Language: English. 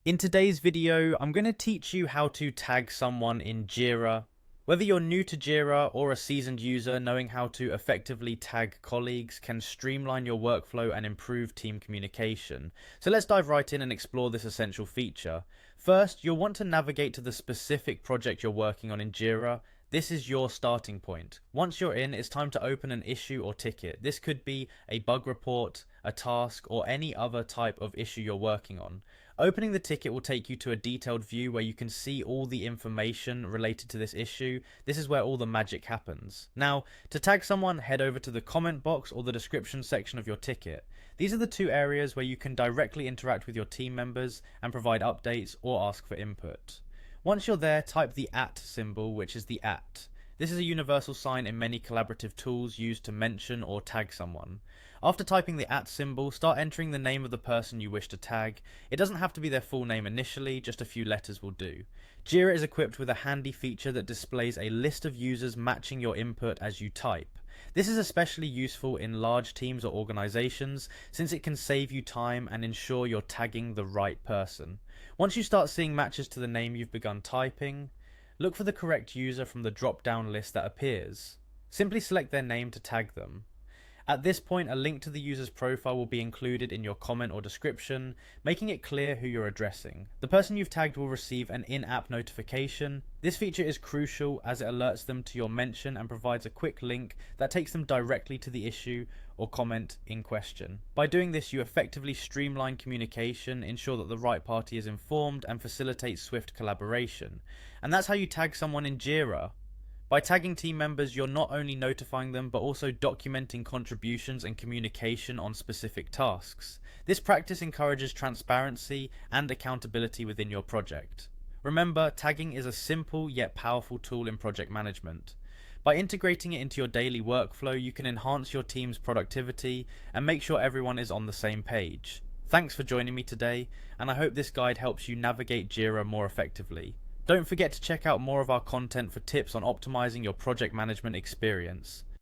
In today's video, I'm going to teach you how to tag someone in Jira. Whether you're new to Jira or a seasoned user, knowing how to effectively tag colleagues can streamline your workflow and improve team communication. So let's dive right in and explore this essential feature. First, you'll want to navigate to the specific project you're working on in Jira. This is your starting point. Once you're in, it's time to open an issue or ticket. This could be a bug report, a task, or any other type of issue you're working on. Opening the ticket will take you to a detailed view where you can see all the information related to this issue. This is where all the magic happens. Now, to tag someone, head over to the comment box or the description section of your ticket. These are the two areas where you can directly interact with your team members and provide updates or ask for input. Once you're there, type the @ symbol, which is the @. This is a universal sign in many collaborative tools used to mention or tag someone. After typing the @ symbol, start entering the name of the person you wish to tag. It doesn't have to be their full name initially, just a few letters will do. Jira is equipped with a handy feature that displays a list of users matching your input as you type. This is especially useful in large teams or organizations since it can save you time and ensure you're tagging the right person. Once you start seeing matches to the name you've begun typing, look for the correct user from the drop-down list that appears. Simply select their name to tag them. At this point, a link to the user's profile will be included in your comment or description, making it clear who you're addressing. The person you've tagged will receive an in-app notification. This feature is crucial as it alerts them to your mention and provides a quick link that takes them directly to the issue or comment in question. By doing this, you effectively streamline communication, ensure that the right party is informed, and facilitate swift collaboration. And that's how you tag someone in Jira. By tagging team members, you're not only notifying them, but also documenting contributions and communication on specific tasks. This practice encourages transparency and accountability within your project. Remember, tagging is a simple yet powerful tool in project management. By integrating it into your daily workflow, you can enhance your team's productivity and make sure everyone is on the same page. Thanks for joining me today, and I hope this guide helps you navigate Jira more effectively. Don't forget to check out more of our content for tips on optimizing your project management experience.